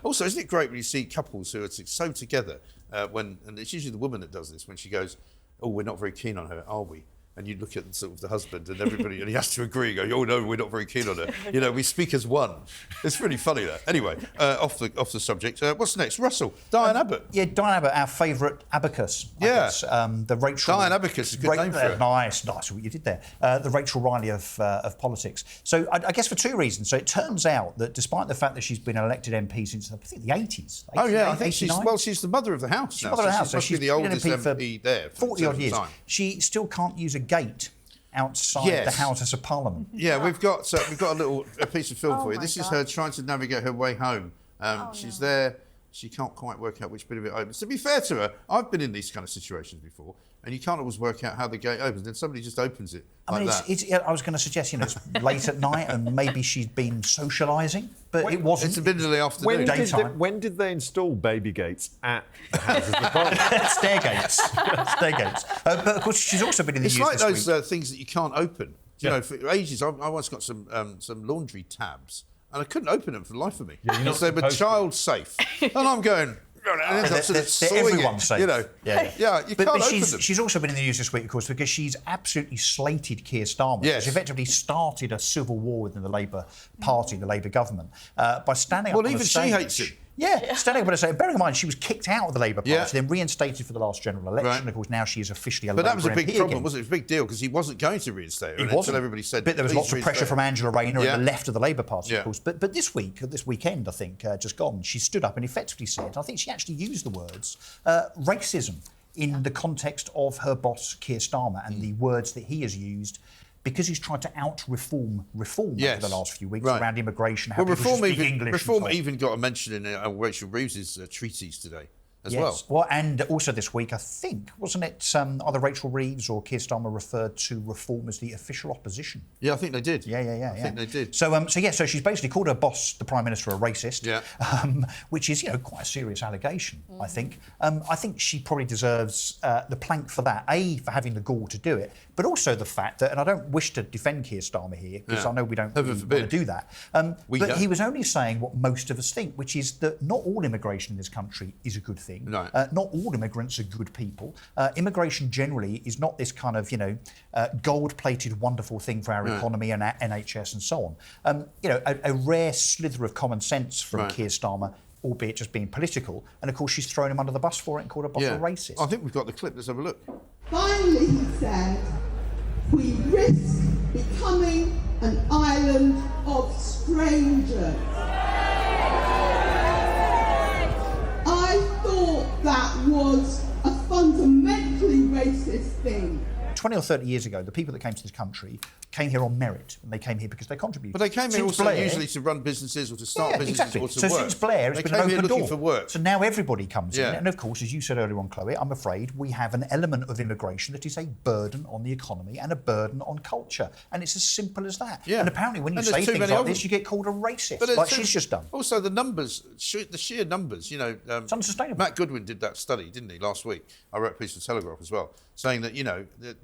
Also, isn't it great when you see couples who are so together and it's usually the woman that does this, when she goes, "Oh, we're not very keen on her, are we?" And you look at sort of the husband and everybody, and he has to agree, go, "Oh no, we're not very keen on her." You know, we speak as one. It's really funny that. Anyway, off the subject. What's next? Russell, Diane Abbott. Yeah, Diane Abbott, our favourite abacus. The Rachel. Diane Abacus is a good name for it. Nice, what you did there. The Rachel Riley of politics. So I guess for two reasons. So it turns out that despite the fact that she's been an elected MP since I think the 80s. Oh yeah, I think she's the mother of the house now. Mother of the house. She must be the oldest MP there. 40 odd years. She still can't use a gate outside the Houses of Parliament. Yeah, we've got a piece of film for you. This is her trying to navigate her way home. She's there. she can't quite work out which bit of it opens. To be fair to her, I've been in these kind of situations before, and you can't always work out how the gate opens. Then somebody just opens it like that. I was going to suggest, it's late at night and maybe she's been socialising, but it wasn't. It's a bit in the afternoon. When did they install baby gates at the Houses of Parliament? Stair gates. But of course, she's also been in the news It's like this those week. things that you can't open. You know, for ages, I once got some laundry tabs, and I couldn't open them for the life of me. Because they were child safe. And I'm going... Everyone's safe. You know, you can't open them. She's also been in the news this week, of course, because she's absolutely slated Keir Starmer. Yes. She's effectively started a civil war within the Labour Party, the Labour government, by standing up on the stage. Well, even she hates him. Yeah, standing up on a stage. Bearing in mind, she was kicked out of the Labour Party, then reinstated for the last general election. Right. Of course, now she is officially a But Labour that was a big MP problem, again. wasn't it? It was a big deal because he wasn't going to reinstate her until everybody said... But there was lots of pressure from Angela Rayner and the left of the Labour Party, of course. But this weekend, I think, just gone, she stood up and effectively said, I think she actually used the words, racism in the context of her boss, Keir Starmer, and the words that he has used because he's tried to out-reform over the last few weeks around immigration, how people should speak English. Reform even got a mention in Rachel Reeves' treaties today as well. And also this week, I think, wasn't it either Rachel Reeves or Keir Starmer referred to reform as the official opposition? Yeah, I think they did. Yeah. I think they did. So she's basically called her boss, the Prime Minister, a racist, which is, quite a serious allegation, I think. I think she probably deserves the plank for that, A, for having the gall to do it, but also the fact that, and I don't wish to defend Keir Starmer here, because I know we don't really want to do that, but he was only saying what most of us think, which is that not all immigration in this country is a good thing. No. Not all immigrants are good people. Immigration generally is not this kind of, gold-plated wonderful thing for our economy and our NHS and so on. A rare slither of common sense from Keir Starmer, albeit just being political. And of course, she's thrown him under the bus for it and called her boss a racist. I think we've got the clip. Let's have a look. Finally, he said, we risk becoming an island of strangers. I thought that was a fundamentally racist thing. 20 or 30 years ago, the people that came to this country came here on merit, and they came here because they contributed. But they came here also usually to run businesses or to start businesses or to work. So since Blair, it's been an open door. For work. So now everybody comes in. And of course, as you said earlier on, Chloe, I'm afraid we have an element of immigration that is a burden on the economy and a burden on culture. And it's as simple as that. Yeah. And apparently when you say things like this, you get called a racist, like she's just done. Also, the numbers, the sheer numbers, it's unsustainable. Matt Goodwin did that study, didn't he, last week? I wrote a piece for Telegraph as well, saying that,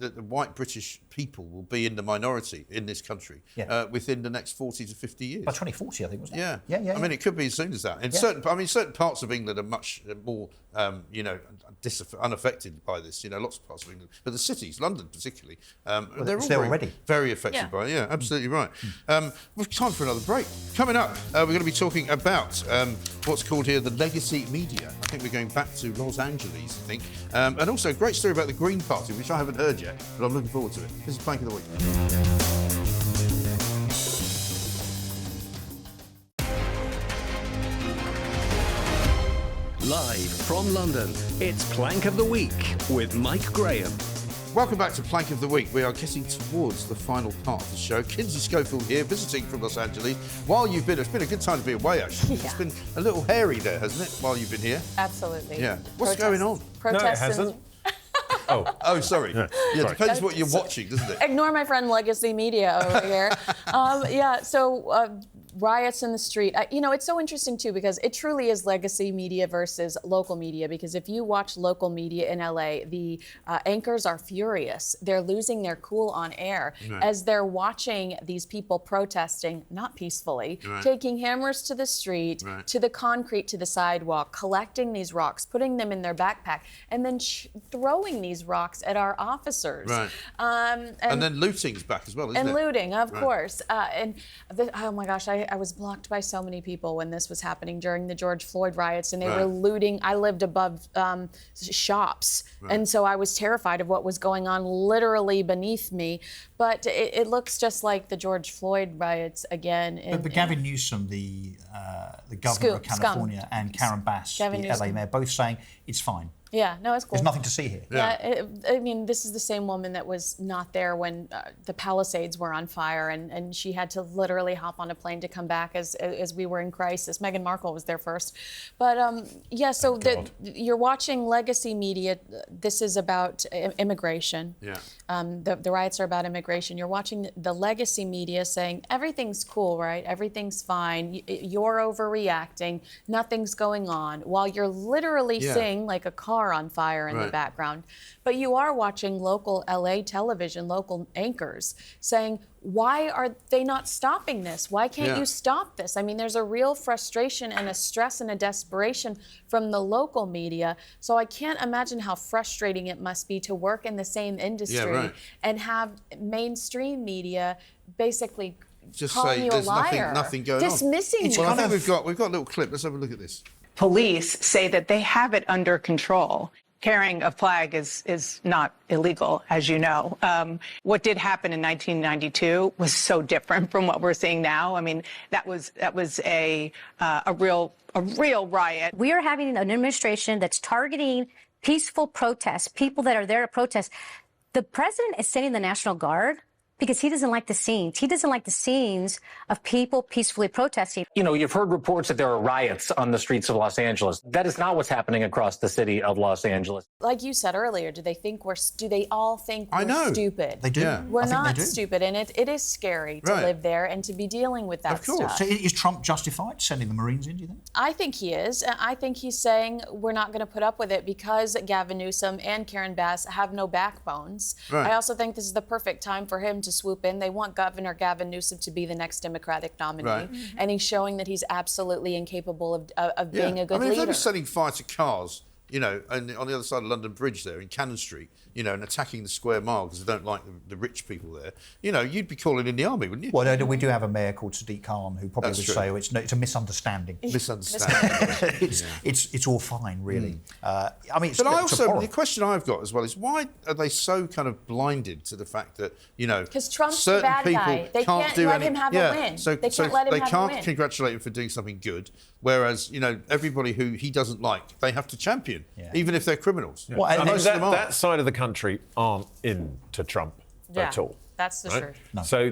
the white British people will be in the minority in this country within the next 40 to 50 years. By 2040, I think, wasn't it? Yeah. I mean, it could be as soon as that. In certain parts of England are much more, unaffected by this. Lots of parts of England, but the cities, London particularly, they're already very affected by it. Yeah, absolutely right. We've time for another break. Coming up, we're going to be talking about what's called here the legacy media. I think we're going back to Los Angeles, I think, and also a great story about the Green Party, which I haven't heard yet, but I'm looking forward to it. This is Plank of the Week. Live from London, it's Plank of the Week with Mike Graham. Welcome back to Plank of the Week. We are getting towards the final part of the show. Kinsey Schofield here, visiting from Los Angeles. While you've been, it's been a good time to be away, actually. It's been a little hairy there, hasn't it, while you've been here? Absolutely. Yeah. What's going on? Protests. No, it hasn't. Oh, sorry. Yeah, depends what you're watching, doesn't it? Ignore my friend Legacy Media over here. So riots in the street. It's so interesting, too, because it truly is legacy media versus local media, because if you watch local media in LA, the anchors are furious. They're losing their cool on air as they're watching these people protesting, not peacefully, taking hammers to the street, to the concrete, to the sidewalk, collecting these rocks, putting them in their backpack, and then throwing these rocks at our officers. And then looting's back as well, isn't it? And looting, of course. Oh my gosh, I was blocked by so many people when this was happening during the George Floyd riots, and they were looting. I lived above shops, and so I was terrified of what was going on literally beneath me. But it looks just like the George Floyd riots again. But Gavin Newsom, the governor of California, and Karen Bass, the LA mayor, both saying it's fine. Yeah, no, it's cool. There's nothing to see here. Yeah, I mean, this is the same woman that was not there when the Palisades were on fire, and she had to literally hop on a plane to come back as we were in crisis. Meghan Markle was there first. But yeah, so you're watching legacy media. This is about immigration. Yeah. The riots are about immigration. You're watching the legacy media saying everything's cool, right? Everything's fine. You're overreacting. Nothing's going on. While you're literally seeing like a car on fire in the background. But you are watching local LA television, local anchors saying, why are they not stopping this? Why can't you stop this? I mean, there's a real frustration and a stress and a desperation from the local media. So I can't imagine how frustrating it must be to work in the same industry and have mainstream media basically just calling say you there's a liar, nothing going dismissing on. you. Well, I think we've got a little clip. Let's have a look at this. Police say that they have it under control. Carrying a flag is not illegal, as you know. What did happen in 1992 was so different from what we're seeing now. I mean, that was a real riot. We are having an administration that's targeting peaceful protests, people that are there to protest. The president is sending the National Guard because he doesn't like the scenes. He doesn't like the scenes of people peacefully protesting. You know, you've heard reports that there are riots on the streets of Los Angeles. That is not what's happening across the city of Los Angeles. Like you said earlier, do they all think we're stupid? They do. Yeah. We're not stupid, and it is scary to live there and to be dealing with that stuff. So is Trump justified sending the Marines in, do you think? I think he is. I think he's saying we're not going to put up with it because Gavin Newsom and Karen Bass have no backbones. I also think this is the perfect time for him to swoop in. They want Governor Gavin Newsom to be the next Democratic nominee, and he's showing that he's absolutely incapable of being a good leader. If they were leader. setting fire to cars, you know, and on the other side of London Bridge there in Cannon Street, you know, and attacking the Square Mile because they don't like the rich people there, you know, you'd be calling in the army, wouldn't you? Well, we do have a mayor called Sadiq Khan who probably would say it's a misunderstanding. It's all fine, really. I mean, but the question I've got as well is why are they so kind of blinded to the fact that, you know, because Trump's certain the bad people guy. They can't can't let him have a win. So they can't let him have a win. Congratulate him for doing something good, whereas, you know, everybody who he doesn't like, they have to champion, even if they're criminals. Well, and that side of the country aren't into Trump at all. That's the truth. No. So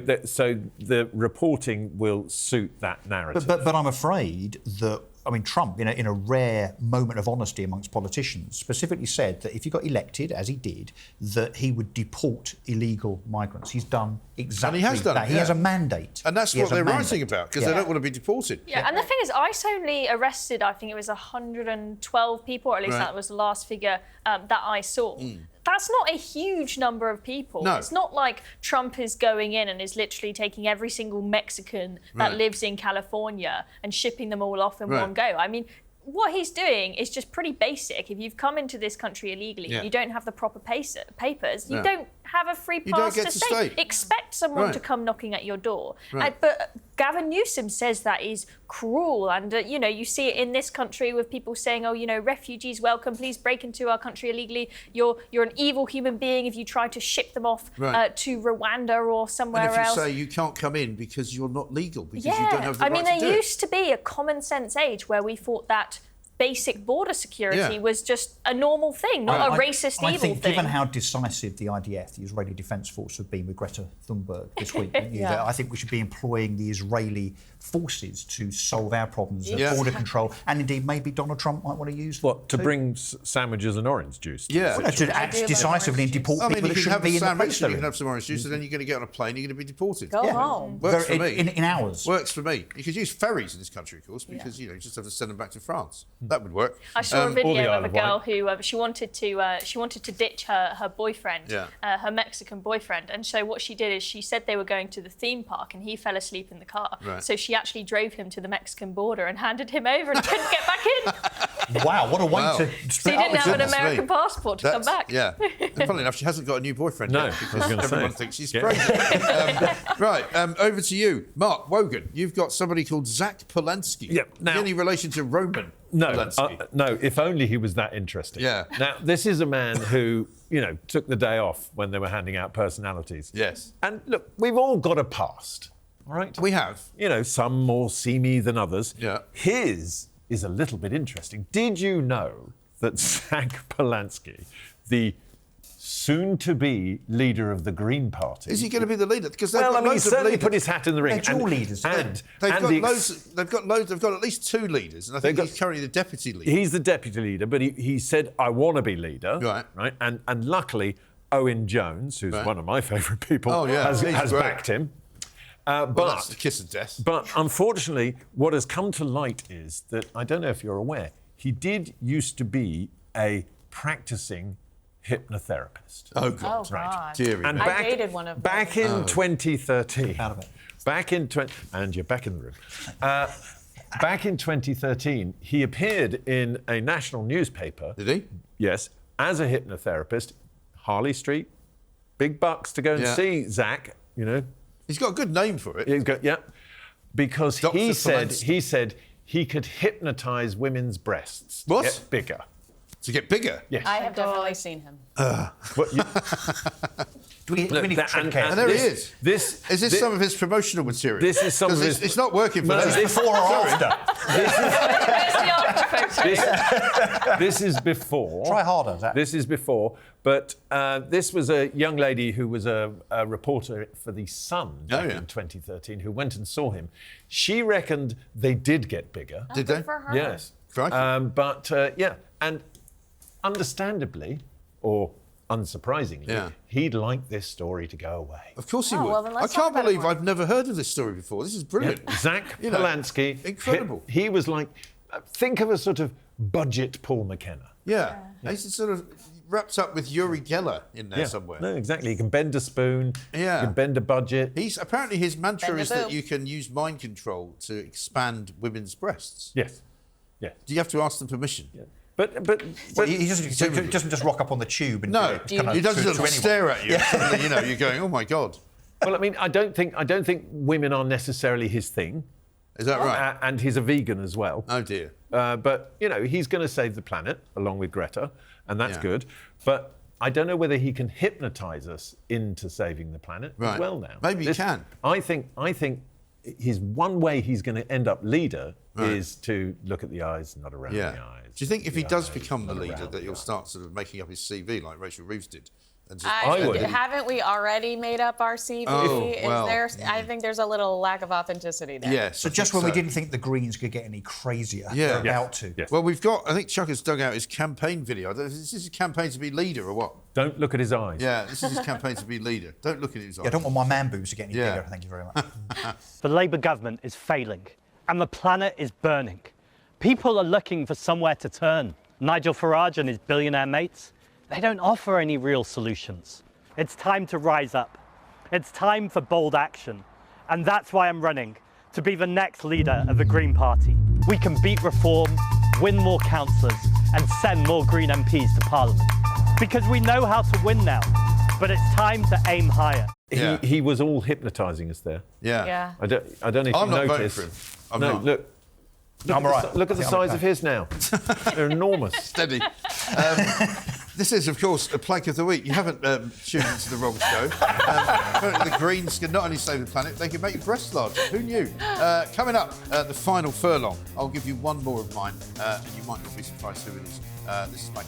the reporting will suit that narrative. But I'm afraid that, I mean, Trump, in a rare moment of honesty amongst politicians, specifically said that if he got elected, as he did, that he would deport illegal migrants. He's done exactly that. He has a mandate. And that's what they're writing about, because they don't want to be deported. Yeah, and the thing is, ICE only arrested, I think it was 112 people, or at least that was the last figure that I saw. That's not a huge number of people. No. It's not like Trump is going in and is literally taking every single Mexican that lives in California and shipping them all off in one go. I mean, what he's doing is just pretty basic. If you've come into this country illegally, you don't have the proper papers, you don't have a free pass to stay. Expect someone to come knocking at your door. But Gavin Newsom says that is cruel, and you know, you see it in this country with people saying, "Oh, you know, refugees welcome. Please break into our country illegally. You're an evil human being if you try to ship them off to Rwanda or somewhere else." And if you say you can't come in because you're not legal, because you don't have the right to do it. I mean, there used to be a common sense age where we thought that basic border security was just a normal thing, not a racist, evil thing. I think, given how decisive the IDF, the Israeli Defence Force, have been with Greta Thunberg this week, that I think we should be employing the Israeli forces to solve our problems of border control, and indeed maybe Donald Trump might want to use to bring sandwiches and orange juice. To act decisively and deport people that shouldn't be in the place. You can have some orange juice, and then you're going to get on a plane, you're going to be deported. Go home. Works for me. In hours. Works for me. You could use ferries in this country, of course, because you just have to send them back to France. That would work. I saw a video of a girl who she wanted to ditch her boyfriend, her Mexican boyfriend, and so what she did is she said they were going to the theme park, and he fell asleep in the car. So she actually drove him to the Mexican border and handed him over and couldn't get back in. Wow, what a way to split So he didn't have an American passport to come back. Yeah. And funnily enough, she hasn't got a new boyfriend yet, because everyone thinks she's crazy. Over to you, Mark Wogan. You've got somebody called Zack Polanski. Any relation to Roman? No, if only he was that interesting. Yeah. Now, this is a man who, you know, took the day off when they were handing out personalities. Yes. And look, we've all got a past, all right? We have. You know, some more seamy than others. Yeah. His is a little bit interesting. Did you know that Zack Polanski, the soon-to-be leader of the Green Party... Is he going to be the leader? Because he's certainly put his hat in the ring. They're all leaders. They've got at least 2 leaders, and I think he's currently the deputy leader. He's the deputy leader, but he said, I want to be leader. Right. And luckily, Owen Jones, who's one of my favourite people, has backed him. But that's the kiss of death. But unfortunately, what has come to light is that, I don't know if you're aware, he did used to be a practising hypnotherapist. Oh, God. Oh, God. Deary and me. I dated one of them. Back in 2013... Out of it. And you're back in the room. Back in 2013, he appeared in a national newspaper. Did he? Yes, as a hypnotherapist, Harley Street, big bucks to go and see Zack, you know. He's got a good name for it. He's got, because Dr. he said Polanski. he could hypnotise women's breasts to get bigger. To get bigger? Yes. I have definitely seen him. And there he is. Is this some of his promotional material? This is some of his... It's not working for No, them. this- Before or after? This is before. Try harder, Zack. This is before. But this was a young lady who was a reporter for The Sun back in 2013 who went and saw him. She reckoned they did get bigger. Did they? Good for her. Yes. And understandably, or unsurprisingly, he'd like this story to go away. Of course he would. Well, then I let's talk can't about it believe more. I've never heard of this story before. This is brilliant. Zack Polanski. Incredible. He was like, think of a sort of budget Paul McKenna. Yeah. He's sort of wrapped up with Uri Geller in there somewhere. No, exactly. He can bend a spoon. Yeah. He can bend a budget. Apparently his mantra Bend a is that boob. you can use mind control to expand women's breasts. Yes. Yeah. Do you have to ask them permission? Yeah. But he doesn't just rock up on the tube and No, do it he doesn't to anyone. stare at you. Suddenly, you know, you're going, oh my God. Well, I mean, I don't think women are necessarily his thing. Is that right? And he's a vegan as well. Oh dear. But you know, he's going to save the planet along with Greta, and that's good. But I don't know whether he can hypnotise us into saving the planet as well now. Maybe he can. I think his one way he's going to end up leader is to look at the eyes, not around the eyes. Do you think if he does become the leader that he'll start sort of making up his CV like Rachel Reeves did? And just Haven't we already made up our CV? I think there's a little lack of authenticity there. Yes. So just when we didn't think the Greens could get any crazier, they're about to. Yes. Well, I think Chuck has dug out his campaign video. Is this his campaign to be leader or what? Don't look at his eyes. Yeah, this is his campaign to be leader. Don't look at his eyes. I don't want my man boobs to get any bigger, thank you very much. The Labour government is failing and the planet is burning. People are looking for somewhere to turn. Nigel Farage and his billionaire mates, they don't offer any real solutions. It's time to rise up. It's time for bold action. And that's why I'm running, to be the next leader of the Green Party. We can beat reform, win more councillors, and send more Green MPs to Parliament. Because we know how to win now, but it's time to aim higher. He was all hypnotising us there. Yeah. I don't know if you I'm not voting noticed. for him. Look at the size of his now. They're enormous. Steady. This is, of course, a plank of the week. You haven't tuned into the wrong show. Apparently the Greens can not only save the planet, they can make your breasts larger. Who knew? Coming up, the final furlong. I'll give you one more of mine, and you might not be surprised who it is. This is Mike.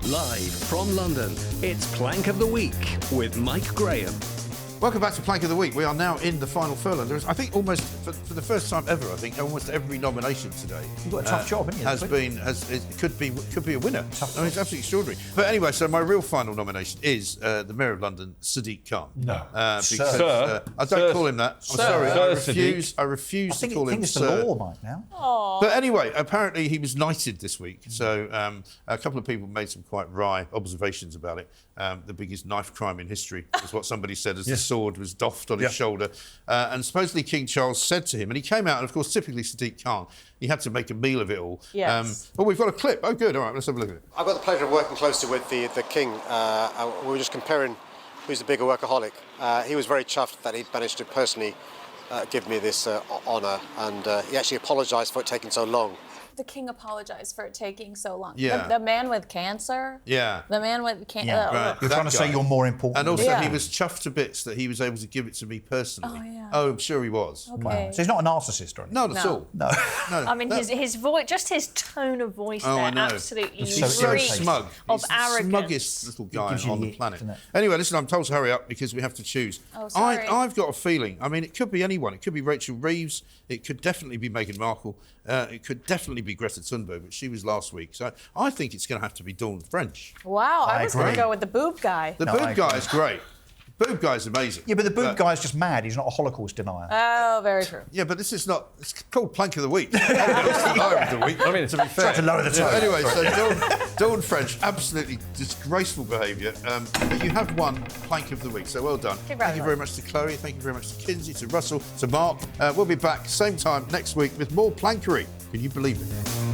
Live from London, it's Plank of the Week with Mike Graham. Welcome back to Plank of the Week. We are now in the final furlong. There's, I think, almost for the first time ever, almost every nomination today. You've got a tough job, haven't you? It could be a winner. It's absolutely extraordinary. But anyway, so my real final nomination is the Mayor of London, Sadiq Khan. No, because I don't call him that. I'm sorry. I refuse to call him it's sir. the law, Mike. Now. Aww. But anyway, apparently he was knighted this week. So a couple of people made some quite wry observations about it. The biggest knife crime in history is what somebody said as the sword was doffed on his shoulder. And supposedly King Charles said to him, and he came out, and of course, typically Sadiq Khan, he had to make a meal of it all. Yes. But we've got a clip. Oh, good. All right, let's have a look at it. I've got the pleasure of working closely with the King. We were just comparing who's the bigger workaholic. He was very chuffed that he'd managed to personally give me this honour, and he actually apologised for it taking so long. the king apologize for it taking so long? Yeah. The man with cancer? Yeah. The man with cancer. Yeah. Right. You're trying to say you're more important. And also, he was chuffed to bits that he was able to give it to me personally. Oh, yeah. Oh, I'm sure he was. Okay. Wow. So he's not a narcissist or anything? Not at all. No. I mean, his voice, just his tone of voice there, I know. absolutely He's so smug. of He's arrogance. the smuggest little guy on the planet. Isn't it? Anyway, listen, I'm told to hurry up because we have to choose. Oh, sorry. I've got a feeling. I mean, it could be anyone. It could be Rachel Reeves. It could definitely be Meghan Markle. It could definitely be Greta Thunberg, but she was last week. So I think it's going to have to be Dawn French. Wow, I was going to agree. go with the boob guy. The boob guy is great. The boob guy's amazing. Yeah, but the boob guy's just mad. He's not a Holocaust denier. Oh, very true. Yeah, but this is not. It's called Plank of the Week. It's the lower of the week. I mean, to be fair. Try to lower the tone. Anyway, so Dawn French, absolutely disgraceful behaviour. But you have won Plank of the Week, so well done. Thank you very much to Chloe. Thank you very much to Kinsey, to Russell, to Mark. We'll be back same time next week with more plankery. Can you believe it?